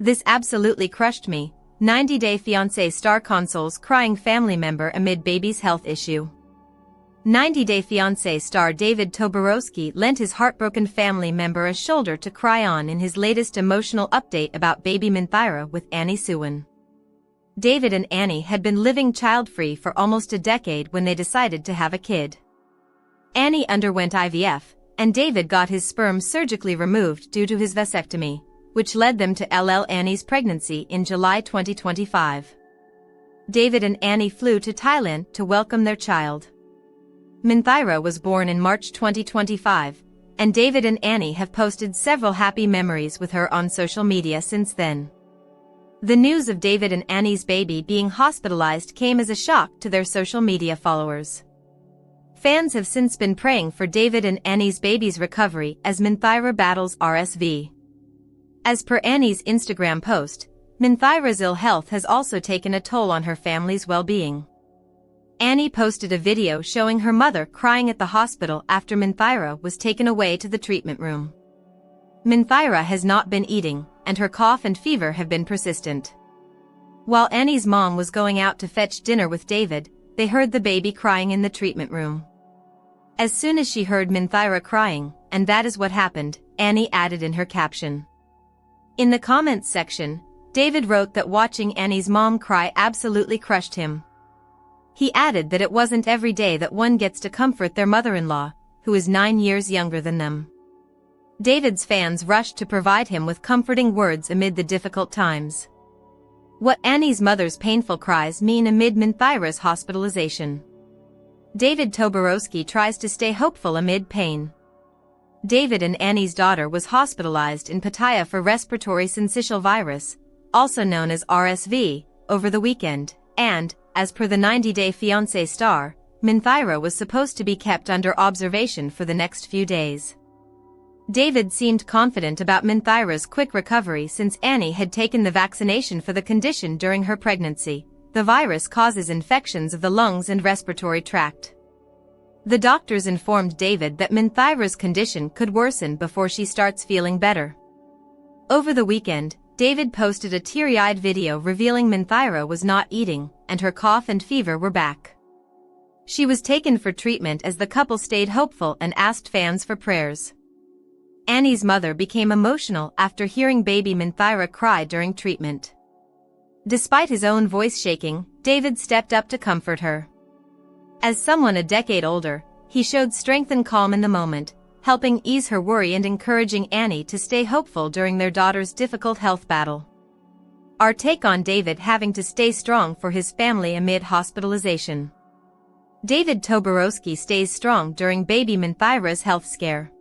This absolutely crushed me. 90 Day Fiancé star consoles crying family member amid baby's health issue. 90 Day Fiancé star David Toborowsky lent his heartbroken family member a shoulder to cry on in his latest emotional update about baby Minthira with Annie Suwan. David and Annie had been living child-free for almost a decade when they decided to have a kid. Annie underwent IVF, and David got his sperm surgically removed due to his vasectomy, which led them to Annie's pregnancy in July 2025. David and Annie flew to Thailand to welcome their child. Minthira was born in March 2025, and David and Annie have posted several happy memories with her on social media since then. The news of David and Annie's baby being hospitalized came as a shock to their social media followers. Fans have since been praying for David and Annie's baby's recovery as Minthira battles RSV. As per Annie's Instagram post, Minthira's ill health has also taken a toll on her family's well-being. Annie posted a video showing her mother crying at the hospital after Minthira was taken away to the treatment room. Minthira has not been eating, and her cough and fever have been persistent. While Annie's mom was going out to fetch dinner with David, they heard the baby crying in the treatment room. As soon as she heard Minthira crying, and that is what happened, Annie added in her caption. In the comments section, David wrote that watching Annie's mom cry absolutely crushed him. He added that it wasn't every day that one gets to comfort their mother-in-law, who is 9 years younger than them. David's fans rushed to provide him with comforting words amid the difficult times. What Annie's mother's painful cries mean amid Minthira's hospitalization. David Toborowsky tries to stay hopeful amid pain. David and Annie's daughter was hospitalized in Pattaya for respiratory syncytial virus, also known as RSV, over the weekend, and, as per the 90 Day Fiancé star, Minthira was supposed to be kept under observation for the next few days. David seemed confident about Minthira's quick recovery since Annie had taken the vaccination for the condition during her pregnancy. The virus causes infections of the lungs and respiratory tract. The doctors informed David that Minthira's condition could worsen before she starts feeling better. Over the weekend, David posted a teary-eyed video revealing Minthira was not eating, and her cough and fever were back. She was taken for treatment as the couple stayed hopeful and asked fans for prayers. Annie's mother became emotional after hearing baby Minthira cry during treatment. Despite his own voice shaking, David stepped up to comfort her. As someone a decade older, he showed strength and calm in the moment, helping ease her worry and encouraging Annie to stay hopeful during their daughter's difficult health battle. Our take on David having to stay strong for his family amid hospitalization. David Toborowsky stays strong during baby Minthira's health scare.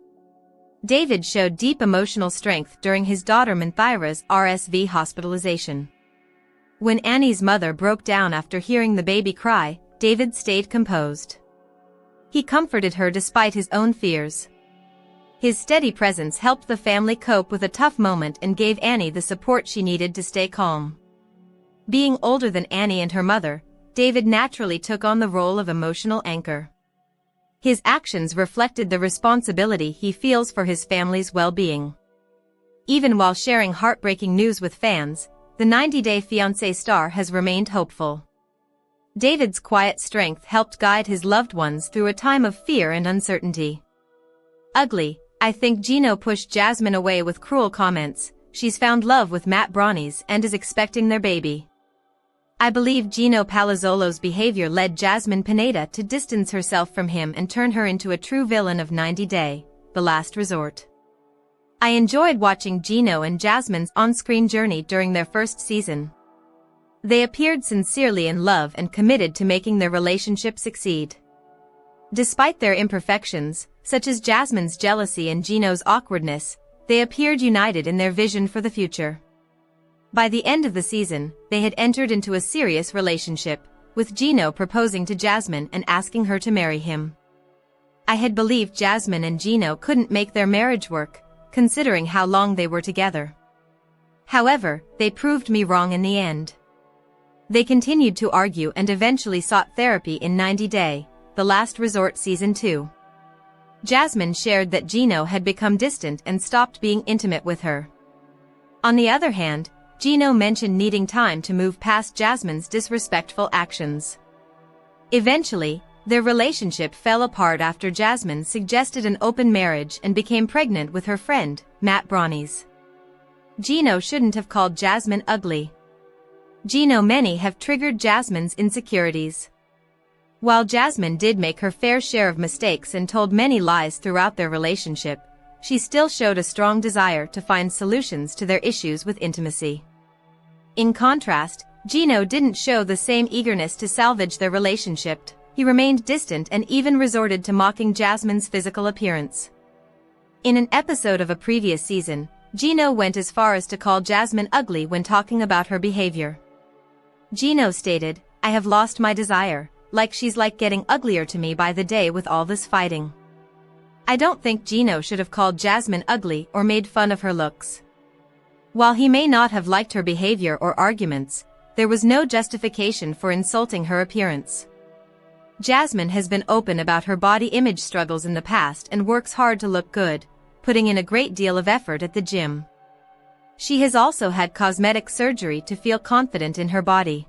David showed deep emotional strength during his daughter Minthira's RSV hospitalization. When Annie's mother broke down after hearing the baby cry, David stayed composed. He comforted her despite his own fears. His steady presence helped the family cope with a tough moment and gave Annie the support she needed to stay calm. Being older than Annie and her mother, David naturally took on the role of emotional anchor. His actions reflected the responsibility he feels for his family's well-being. Even while sharing heartbreaking news with fans, the 90 Day Fiancé star has remained hopeful. David's quiet strength helped guide his loved ones through a time of fear and uncertainty. Ugly, I think Gino pushed Jasmine away with cruel comments. She's found love with Matt Brownies and is expecting their baby. I believe Gino Palazzolo's behavior led Jasmine Pineda to distance herself from him and turn her into a true villain of 90 Day, The Last Resort. I enjoyed watching Gino and Jasmine's on-screen journey during their first season. They appeared sincerely in love and committed to making their relationship succeed. Despite their imperfections, such as Jasmine's jealousy and Gino's awkwardness, they appeared united in their vision for the future. By the end of the season, they had entered into a serious relationship, with Gino proposing to Jasmine and asking her to marry him. I had believed Jasmine and Gino couldn't make their marriage work, considering how long they were together. However, they proved me wrong in the end. They continued to argue and eventually sought therapy in 90 Day, The Last Resort Season 2. Jasmine shared that Gino had become distant and stopped being intimate with her. On the other hand, Gino mentioned needing time to move past Jasmine's disrespectful actions. Eventually, their relationship fell apart after Jasmine suggested an open marriage and became pregnant with her friend, Matt Brownies. Gino shouldn't have called Jasmine ugly. Gino many have triggered Jasmine's insecurities. While Jasmine did make her fair share of mistakes and told many lies throughout their relationship, she still showed a strong desire to find solutions to their issues with intimacy. In contrast, Gino didn't show the same eagerness to salvage their relationship. He remained distant and even resorted to mocking Jasmine's physical appearance. In an episode of a previous season, Gino went as far as to call Jasmine ugly when talking about her behavior. Gino stated, "I have lost my desire, like she's getting uglier to me by the day with all this fighting." I don't think Gino should have called Jasmine ugly or made fun of her looks. While he may not have liked her behavior or arguments, there was no justification for insulting her appearance. Jasmine has been open about her body image struggles in the past and works hard to look good, putting in a great deal of effort at the gym. She has also had cosmetic surgery to feel confident in her body.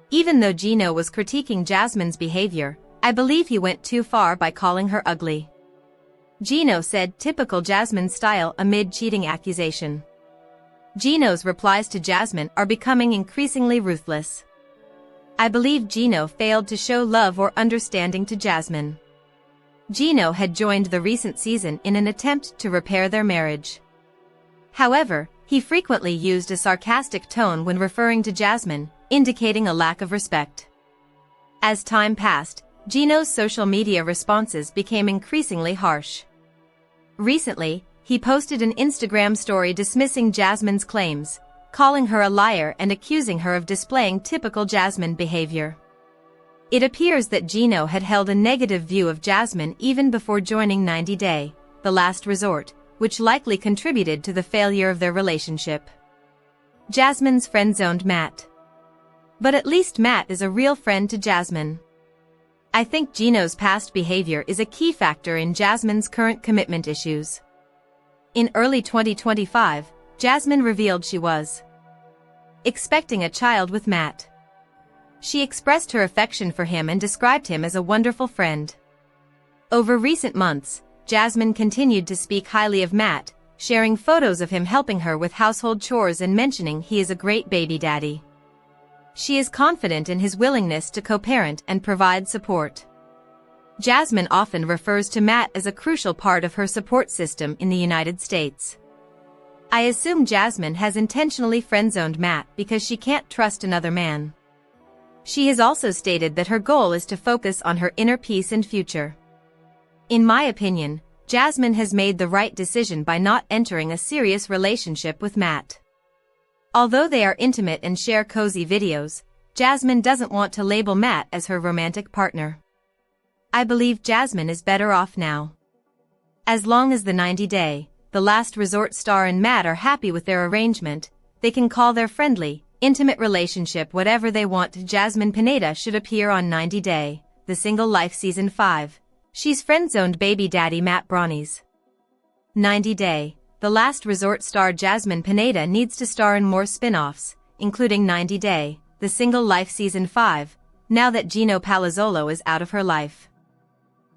Even though Gino was critiquing Jasmine's behavior, I believe he went too far by calling her ugly. Gino said typical Jasmine style amid cheating accusation. Gino's replies to Jasmine are becoming increasingly ruthless. I believe Gino failed to show love or understanding to Jasmine. Gino had joined the recent season in an attempt to repair their marriage. However, he frequently used a sarcastic tone when referring to Jasmine, indicating a lack of respect. As time passed, Gino's social media responses became increasingly harsh. Recently, he posted an Instagram story dismissing Jasmine's claims, calling her a liar and accusing her of displaying typical Jasmine behavior. It appears that Gino had held a negative view of Jasmine even before joining 90 Day, the last resort, which likely contributed to the failure of their relationship. Jasmine's friend-zoned Matt. But at least Matt is a real friend to Jasmine. I think Gino's past behavior is a key factor in Jasmine's current commitment issues. In early 2025, Jasmine revealed she was expecting a child with Matt. She expressed her affection for him and described him as a wonderful friend. Over recent months, Jasmine continued to speak highly of Matt, sharing photos of him helping her with household chores and mentioning he is a great baby daddy. She is confident in his willingness to co-parent and provide support. Jasmine often refers to Matt as a crucial part of her support system in the United States. I assume Jasmine has intentionally friend-zoned Matt because she can't trust another man. She has also stated that her goal is to focus on her inner peace and future. In my opinion, Jasmine has made the right decision by not entering a serious relationship with Matt. Although they are intimate and share cozy videos, Jasmine doesn't want to label Matt as her romantic partner. I believe Jasmine is better off now. As long as the 90 Day, the last resort star and Matt are happy with their arrangement, they can call their friendly, intimate relationship whatever they want. Jasmine Pineda should appear on 90 Day, The Single Life Season 5. She's friend-zoned baby daddy Matt Brownies. 90 Day, the last resort star Jasmine Pineda needs to star in more spin-offs, including 90 Day, The Single Life Season 5, now that Gino Palazzolo is out of her life.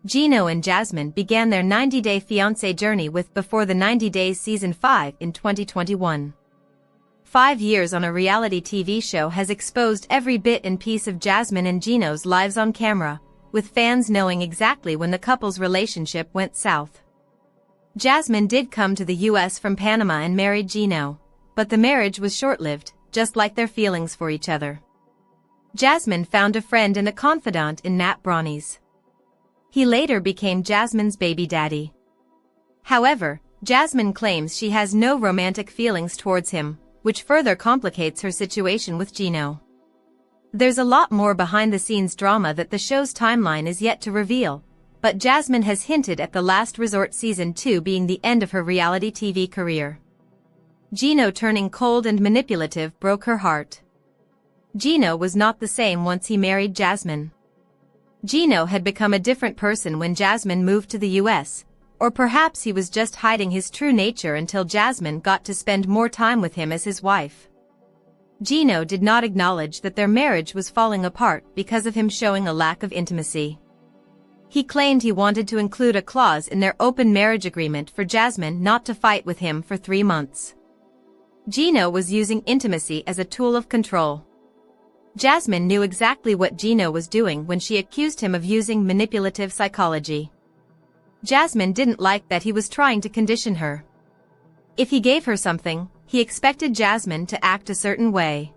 Gino and Jasmine began their 90-day fiancé journey with Before the 90 Days Season 5 in 2021. 5 years on a reality TV show has exposed every bit and piece of Jasmine and Gino's lives on camera, with fans knowing exactly when the couple's relationship went south. Jasmine did come to the US from Panama and married Gino, but the marriage was short-lived, just like their feelings for each other. Jasmine found a friend and a confidant in Matt Brownies. He later became Jasmine's baby daddy. However, Jasmine claims she has no romantic feelings towards him, which further complicates her situation with Gino. There's a lot more behind-the-scenes drama that the show's timeline is yet to reveal, but Jasmine has hinted at The Last Resort Season 2 being the end of her reality TV career. Gino turning cold and manipulative broke her heart. Gino was not the same once he married Jasmine. Gino had become a different person when Jasmine moved to the US, or perhaps he was just hiding his true nature until Jasmine got to spend more time with him as his wife. Gino did not acknowledge that their marriage was falling apart because of him showing a lack of intimacy. He claimed he wanted to include a clause in their open marriage agreement for Jasmine not to fight with him for 3 months. Gino was using intimacy as a tool of control. Jasmine knew exactly what Gino was doing when she accused him of using manipulative psychology. Jasmine didn't like that he was trying to condition her. If he gave her something, he expected Jasmine to act a certain way.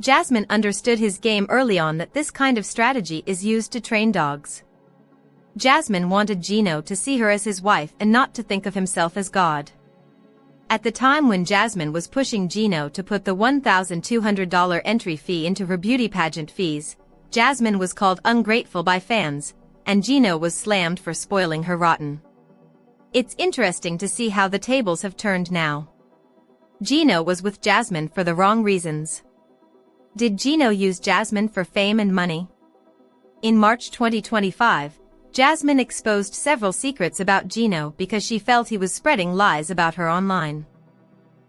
Jasmine understood his game early on, that this kind of strategy is used to train dogs. Jasmine wanted Gino to see her as his wife and not to think of himself as God. At the time when Jasmine was pushing Gino to put the $1,200 entry fee into her beauty pageant fees, Jasmine was called ungrateful by fans, and Gino was slammed for spoiling her rotten. It's interesting to see how the tables have turned now. Gino was with Jasmine for the wrong reasons. Did Gino use Jasmine for fame and money? In March 2025, Jasmine exposed several secrets about Gino because she felt he was spreading lies about her online.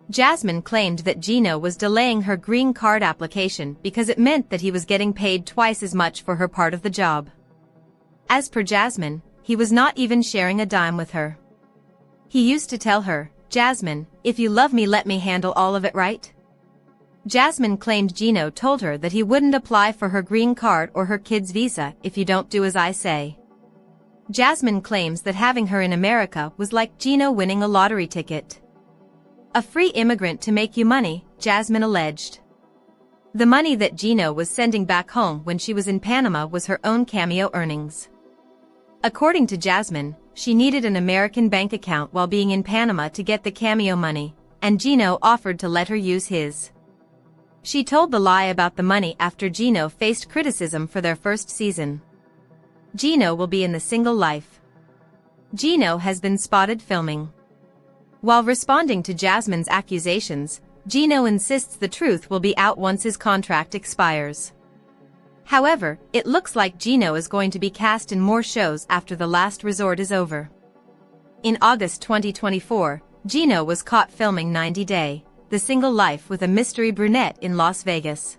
Jasmine claimed that Gino was delaying her green card application because it meant that he was getting paid twice as much for her part of the job. As per Jasmine, he was not even sharing a dime with her. He used to tell her, "Jasmine, if you love me, let me handle all of it, right?" Jasmine claimed Gino told her that he wouldn't apply for her green card or her kid's visa if you don't do as I say. Jasmine claims that having her in America was like Gino winning a lottery ticket. A free immigrant to make you money, Jasmine alleged. The money that Gino was sending back home when she was in Panama was her own cameo earnings. According to Jasmine, she needed an American bank account while being in Panama to get the cameo money, and Gino offered to let her use his. She told the lie about the money after Gino faced criticism for their first season. Gino will be in The Single Life. Gino has been spotted filming. While responding to Jasmine's accusations, Gino insists the truth will be out once his contract expires. However, it looks like Gino is going to be cast in more shows after The Last Resort is over. In August 2024, Gino was caught filming 90 Day, The Single Life with a mystery brunette in Las Vegas.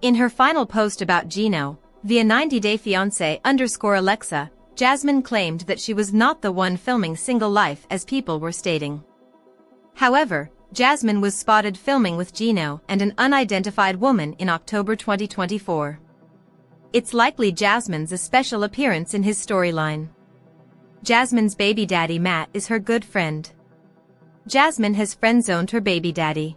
In her final post about Gino, via 90 Day Fiancé _Alexa, Jasmine claimed that she was not the one filming Single Life as people were stating. However, Jasmine was spotted filming with Gino and an unidentified woman in October 2024. It's likely Jasmine's a special appearance in his storyline. Jasmine's baby daddy Matt is her good friend. Jasmine has friend-zoned her baby daddy.